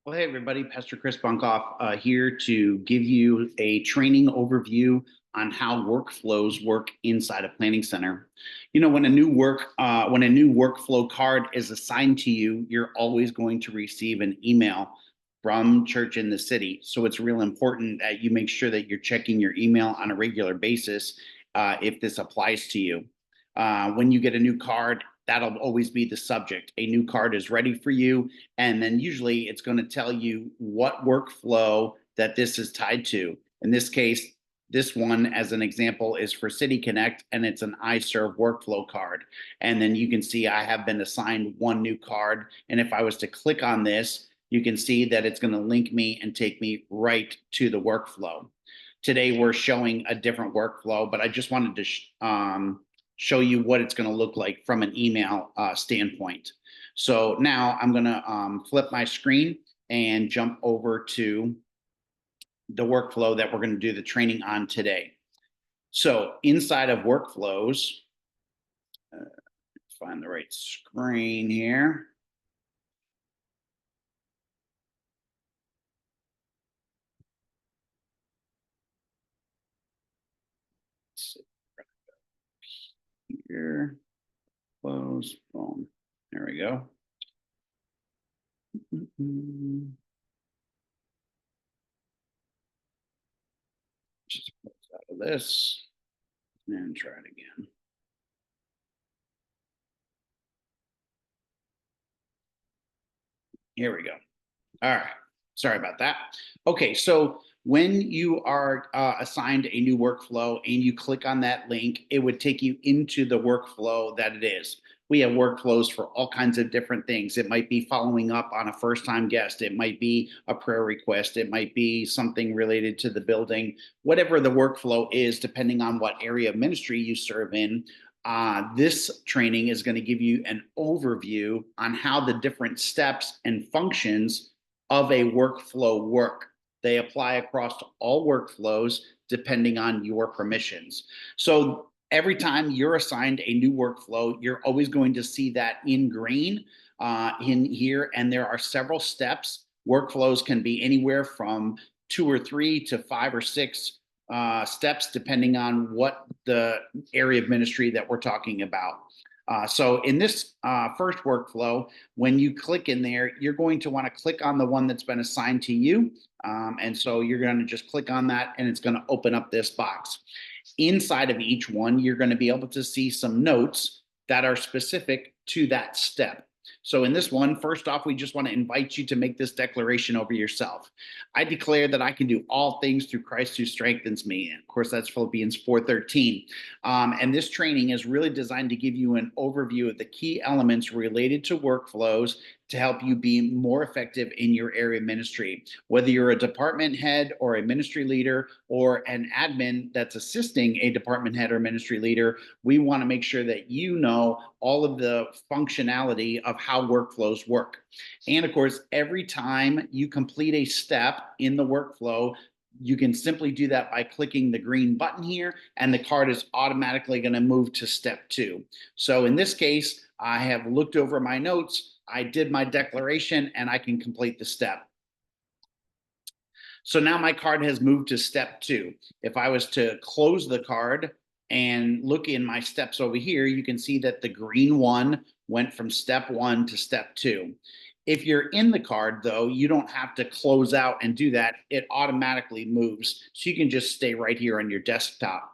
Well, hey everybody, Pastor Chris Bunkoff here to give you a training overview on how workflows work inside a planning center. You know, when a new workflow card is assigned to you, you're always going to receive an email from Church in the City. So it's real important that you make sure that you're checking your email on a regular basis if this applies to you. When you get a new card, that'll always be the subject. A new card is ready for you. And then usually it's going to tell you what workflow that this is tied to. In this case, this one, as an example, is for City Connect, and it's an iServe workflow card. And then you can see I have been assigned one new card. And if I was to click on this, you can see that it's going to link me and take me right to the workflow. Today, we're showing a different workflow, but I just wanted to show you what it's going to look like from an email standpoint. So now I'm going to flip my screen and jump over to the workflow that we're going to do the training on today. So inside of workflows, find the right screen here. Here, close, boom. There we go. Just close out of this and try it again. Here we go. All right. Sorry about that. Okay, so when you are assigned a new workflow and you click on that link, it would take you into the workflow that it is. We have workflows for all kinds of different things. It might be following up on a first-time guest. It might be a prayer request. It might be something related to the building. Whatever the workflow is, depending on what area of ministry you serve in, this training is going to give you an overview on how the different steps and functions of a workflow work. They apply across all workflows depending on your permissions. So every time you're assigned a new workflow, you're always going to see that in green in here. And there are several steps. Workflows can be anywhere from 2 or 3 to 5 or 6 steps, depending on what the area of ministry that we're talking about. So in this first workflow, when you click in there, you're going to want to click on the one that's been assigned to you. And so you're going to just click on that and it's going to open up this box. Inside of each one, you're going to be able to see some notes that are specific to that step. So in this one, first off, we just want to invite you to make this declaration over yourself. I declare that I can do all things through Christ who strengthens me. And of course, that's Philippians 4:13. And this training is really designed to give you an overview of the key elements related to workflows to help you be more effective in your area of ministry. Whether you're a department head or a ministry leader or an admin that's assisting a department head or ministry leader, we want to make sure that you know all of the functionality of how workflows work. And of course, every time you complete a step in the workflow, you can simply do that by clicking the green button here, and the card is automatically going to move to step 2. So in this case, I have looked over my notes, I did my declaration, and I can complete the step. So now my card has moved to step 2. If I was to close the card and look in my steps over here, you can see that the green one went from step 1 to step 2. If you're in the card, though, you don't have to close out and do that. It automatically moves. So you can just stay right here on your desktop.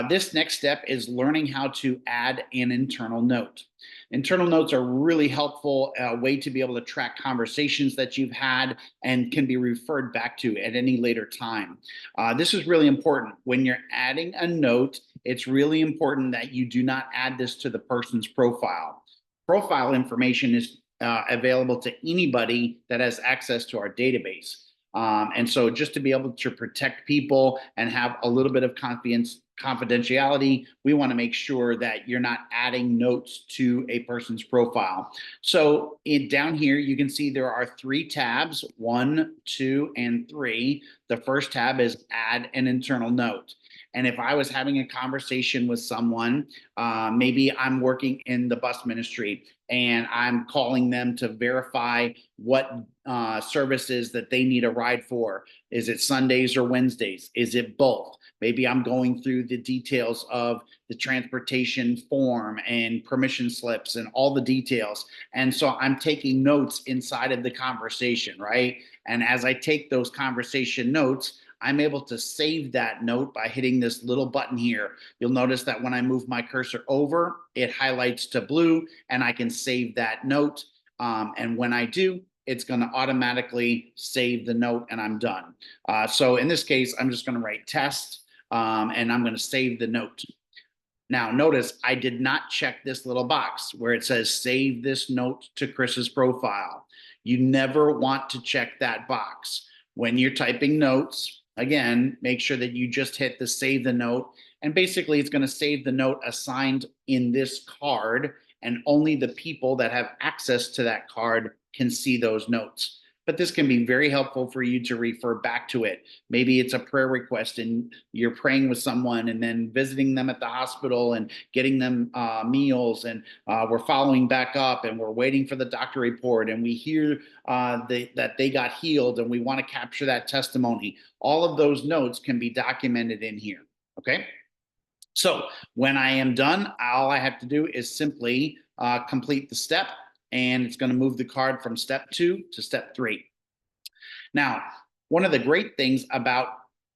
This next step is learning how to add an internal note. Internal notes are really helpful way to be able to track conversations that you've had and can be referred back to at any later time. This is really important. When you're adding a note, it's really important that you do not add this to the person's profile. Profile information is available to anybody that has access to our database. And so just to be able to protect people and have a little bit of confidentiality, we want to make sure that you're not adding notes to a person's profile. So down here, you can see there are 3 tabs, 1, 2, and 3. The first tab is add an internal note. And if I was having a conversation with someone, maybe I'm working in the bus ministry and I'm calling them to verify what services that they need a ride for. Is it Sundays or Wednesdays? Is it both? Maybe I'm going through the details of the transportation form and permission slips and all the details. And so I'm taking notes inside of the conversation, right? And as I take those conversation notes, I'm able to save that note by hitting this little button here. You'll notice that when I move my cursor over, it highlights to blue and I can save that note. And when I do, it's going to automatically save the note and I'm done. So in this case, I'm just going to write test and I'm going to save the note. Now, notice I did not check this little box where it says save this note to Chris's profile. You never want to check that box. When you're typing notes, again, make sure that you just hit the save the note. And basically, it's going to save the note assigned in this card, and only the people that have access to that card can see those notes. But this can be very helpful for you to refer back to it. Maybe it's a prayer request and you're praying with someone and then visiting them at the hospital and getting them meals, and we're following back up and we're waiting for the doctor report and we hear that they got healed and we want to capture that testimony. All of those notes can be documented in here, okay? So when I am done, all I have to do is simply complete the step, and it's going to move the card from step 2 to step 3. Now, one of the great things about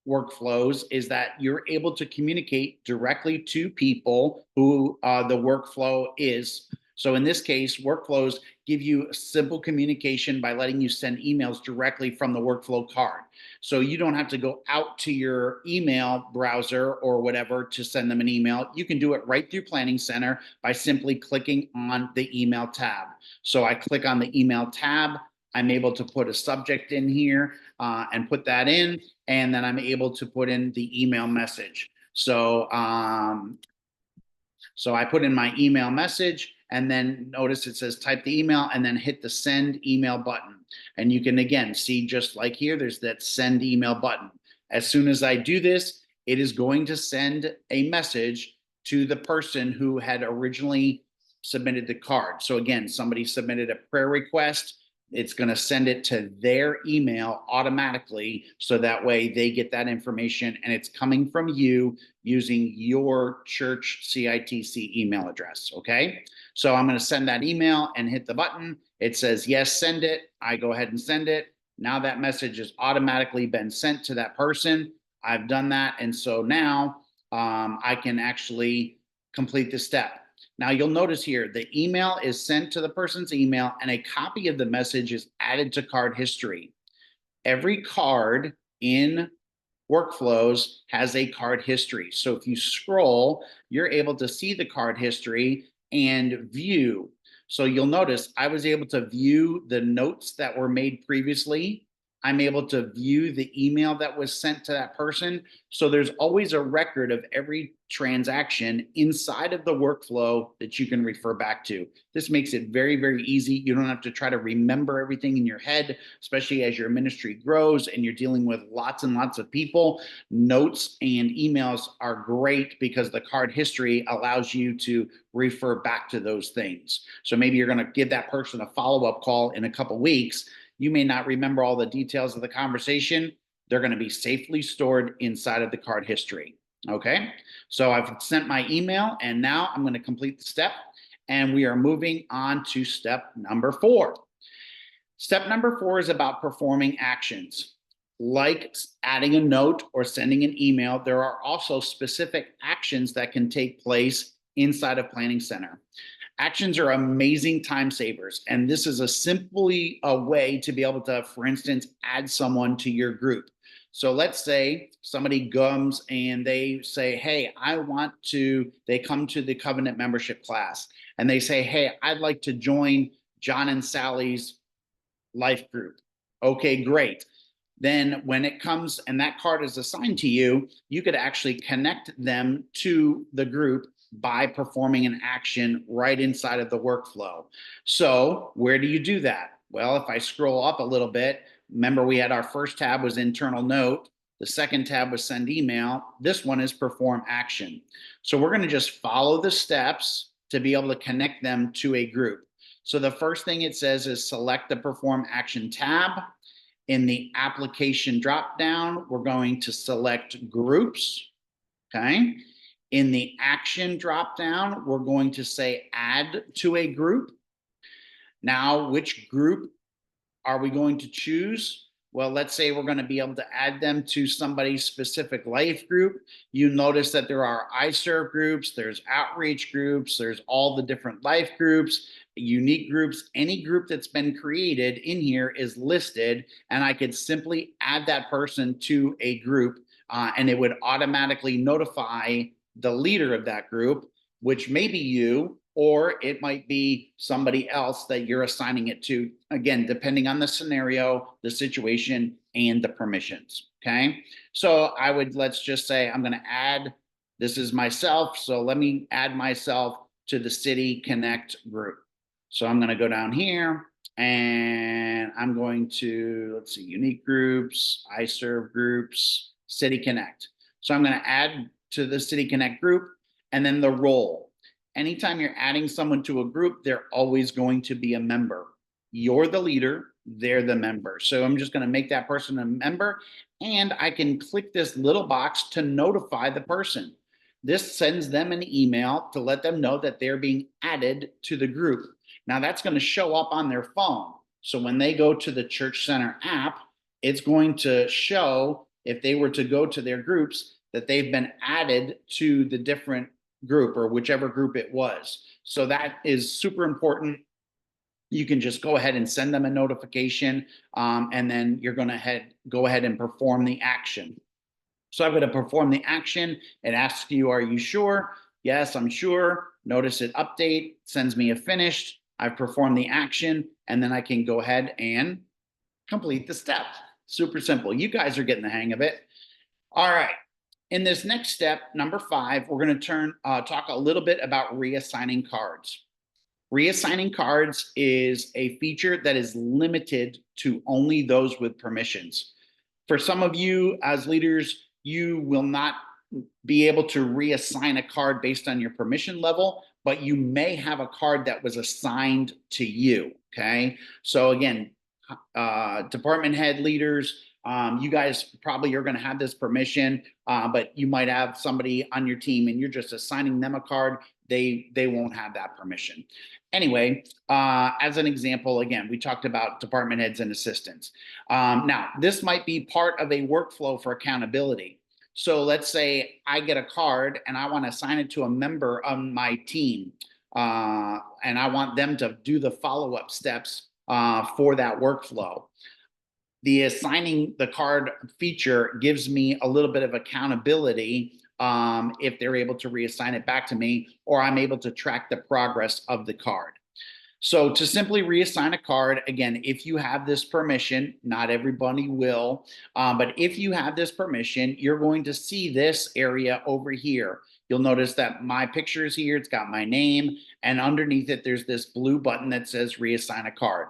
workflows is that you're able to communicate directly to people who the workflow is. So in this case, workflows give you simple communication by letting you send emails directly from the workflow card. So you don't have to go out to your email browser or whatever to send them an email. You can do it right through Planning Center by simply clicking on the email tab. So I click on the email tab. I'm able to put a subject in here and put that in, and then I'm able to put in the email message. So I put in my email message, and then notice it says type the email and then hit the send email button. And you can again see, just like here, there's that send email button. As soon as I do this, it is going to send a message to the person who had originally submitted the card. So again, somebody submitted a prayer request. It's going to send it to their email automatically, so that way they get that information and it's coming from you using your church CITC email address. Okay, so I'm going to send that email and hit the button. It says yes, send it. I go ahead and send it. Now that message has automatically been sent to that person. I've done that, and so now I can actually complete the step. Now you'll notice here, the email is sent to the person's email and a copy of the message is added to card history. Every card in workflows has a card history. So if you scroll, you're able to see the card history and view. So you'll notice I was able to view the notes that were made previously. I'm able to view the email that was sent to that person. So there's always a record of every transaction inside of the workflow that you can refer back to. This makes it very, very easy. You don't have to try to remember everything in your head, especially as your ministry grows and you're dealing with lots and lots of people. Notes and emails are great because the card history allows you to refer back to those things. So maybe you're going to give that person a follow-up call in a couple of weeks. You may not remember all the details of the conversation. They're going to be safely stored inside of the card history. Okay, so I've sent my email and now I'm going to complete the step, and we are moving on to step number 4. Step number 4 is about performing actions. Like adding a note or sending an email, there are also specific actions that can take place inside of Planning Center. Actions are amazing time savers, and this is a way to be able to, for instance, add someone to your group. So let's say somebody comes and they say, hey, they come to the covenant membership class and they say, hey, I'd like to join John and Sally's life group. Okay, great. Then when it comes and that card is assigned to you, you could actually connect them to the group by performing an action right inside of the workflow. So where do you do that? Well, if I scroll up a little bit, remember we had our first tab was internal note. The second tab was send email. This one is perform action. So we're going to just follow the steps to be able to connect them to a group. So the first thing it says is select the perform action tab. In the application dropdown, we're going to select groups. Okay. In the action dropdown, we're going to say add to a group. Now, which group are we going to choose? Well, let's say we're going to be able to add them to somebody's specific life group. You notice that there are iServe groups, there's outreach groups, there's all the different life groups, unique groups. Any group that's been created in here is listed, and I could simply add that person to a group, and it would automatically notify the leader of that group, which may be you, or it might be somebody else that you're assigning it to, again, depending on the scenario, the situation, and the permissions, okay? So I would, let's just say I'm gonna add, this is myself, so let me add myself to the City Connect group. So I'm gonna go down here, and I'm going to, let's see, unique groups, iServe groups, City Connect. So I'm gonna add to the City Connect group, and then the role. Anytime you're adding someone to a group, they're always going to be a member. You're the leader, they're the member. So I'm just going to make that person a member, and I can click this little box to notify the person. This sends them an email to let them know that they're being added to the group. Now that's going to show up on their phone. So when they go to the Church Center app, it's going to show, if they were to go to their groups, that they've been added to the different group or whichever group it was. So that is super important. You can just go ahead and send them a notification, and then you're going to go ahead and perform the action. So I'm going to perform the action. It asks you, are you sure? Yes, I'm sure. Notice it update, sends me a finished. I've performed the action, and then I can go ahead and complete the step. Super simple. You guys are getting the hang of it. All right. In this next step, number 5, we're going to talk a little bit about reassigning cards. Reassigning cards is a feature that is limited to only those with permissions. For some of you as leaders, you will not be able to reassign a card based on your permission level, but you may have a card that was assigned to you, okay? So again, department head leaders, you guys probably are going to have this permission, but you might have somebody on your team and you're just assigning them a card. They won't have that permission. Anyway, as an example, again, we talked about department heads and assistants. Now, this might be part of a workflow for accountability. So let's say I get a card and I want to assign it to a member of my team, and I want them to do the follow-up steps for that workflow. The assigning the card feature gives me a little bit of accountability if they're able to reassign it back to me, or I'm able to track the progress of the card. So to simply reassign a card, again, if you have this permission, not everybody will, but if you have this permission, you're going to see this area over here. You'll notice that my picture is here, it's got my name, and underneath it, there's this blue button that says reassign a card.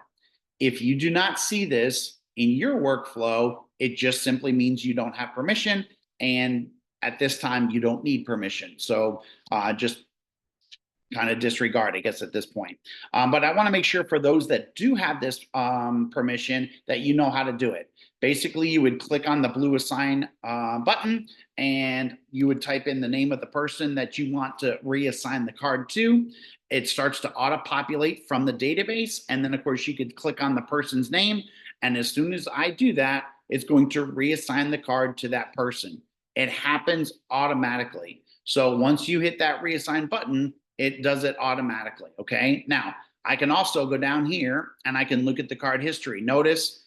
If you do not see this in your workflow, it just simply means you don't have permission, and at this time, you don't need permission. So just kind of disregard, I guess, at this point. But I want to make sure for those that do have this permission that you know how to do it. Basically, you would click on the blue assign button, and you would type in the name of the person that you want to reassign the card to. It starts to auto-populate from the database, and then, of course, you could click on the person's name, and as soon as I do that, it's going to reassign the card to that person. It happens automatically. So once you hit that reassign button, it does it automatically, okay? Now, I can also go down here and I can look at the card history. Notice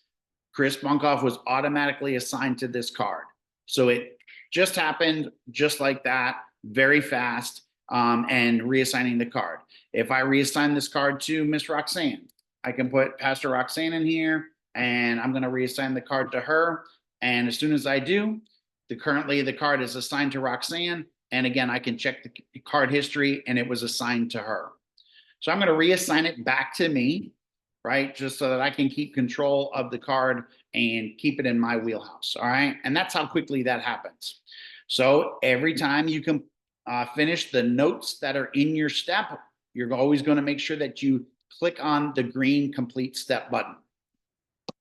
Chris Bunkoff was automatically assigned to this card. So it just happened just like that, very fast, and reassigning the card. If I reassign this card to Miss Roxanne, I can put Pastor Roxanne in here, and I'm gonna reassign the card to her. And as soon as I do, currently the card is assigned to Roxanne. And again, I can check the card history and it was assigned to her. So I'm going to reassign it back to me. right? Just so that I can keep control of the card and keep it in my wheelhouse. All right. And that's how quickly that happens. So every time you can finish the notes that are in your step, you're always going to make sure that you click on the green complete step button.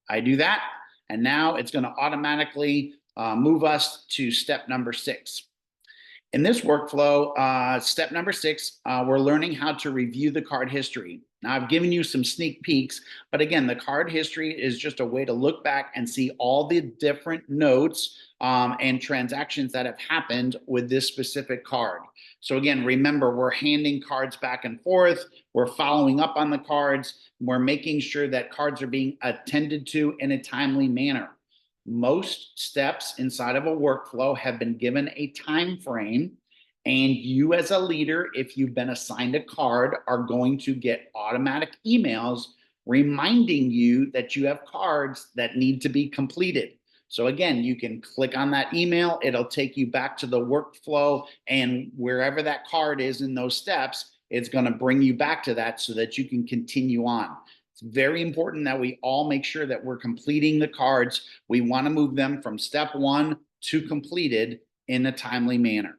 I do that. And now it's going to automatically move us to step number 6. In this workflow, step number 6, we're learning how to review the card history. Now, I've given you some sneak peeks, but again, the card history is just a way to look back and see all the different notes and transactions that have happened with this specific card. So again, remember, we're handing cards back and forth. We're following up on the cards. We're making sure that cards are being attended to in a timely manner. Most steps inside of a workflow have been given a time frame, and you as a leader, if you've been assigned a card, are going to get automatic emails reminding you that you have cards that need to be completed. So again, you can click on that email, it'll take you back to the workflow, and wherever that card is in those steps, it's going to bring you back to that so that you can continue on. It's very important that we all make sure that we're completing the cards. We want to move them from step 1 to completed in a timely manner.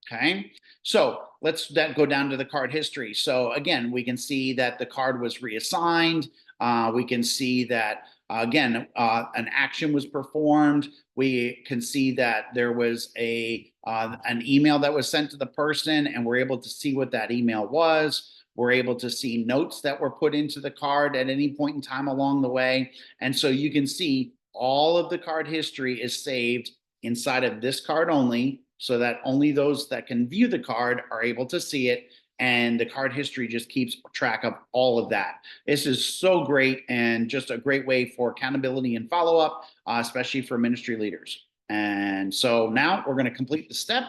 Okay, so let's go down to the card history. So again, we can see that the card was reassigned. We can see that, again, an action was performed. We can see that there was an email that was sent to the person, and we're able to see what that email was. We're able to see notes that were put into the card at any point in time along the way. And so you can see all of the card history is saved inside of this card only, so that only those that can view the card are able to see it. And the card history just keeps track of all of that. This is so great, and just a great way for accountability and follow-up, especially for ministry leaders. And so now we're going to complete the step.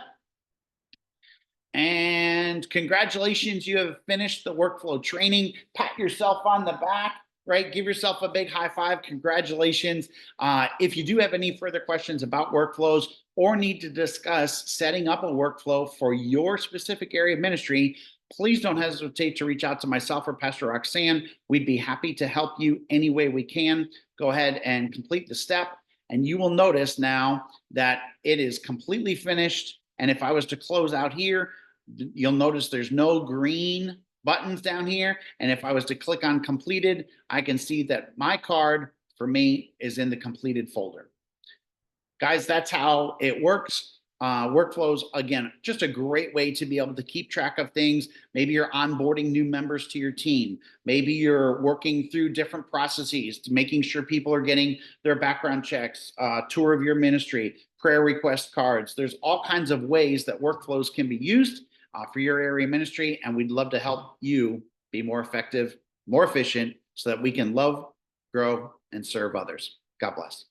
And congratulations, you have finished the workflow training. Pat yourself on the back, right? Give yourself a big high five. Congratulations. If you do have any further questions about workflows or need to discuss setting up a workflow for your specific area of ministry, please don't hesitate to reach out to myself or Pastor Roxanne. We'd be happy to help you any way we can. Go ahead and complete the step, and you will notice now that it is completely finished. And if I was to close out here, you'll notice there's no green buttons down here. And if I was to click on completed, I can see that my card for me is in the completed folder. Guys, that's how it works. Workflows, again, just a great way to be able to keep track of things. Maybe you're onboarding new members to your team. Maybe you're working through different processes to making sure people are getting their background checks, tour of your ministry, prayer request cards. There's all kinds of ways that workflows can be used for your area ministry, and we'd love to help you be more effective, more efficient, so that we can love, grow, and serve others. God bless.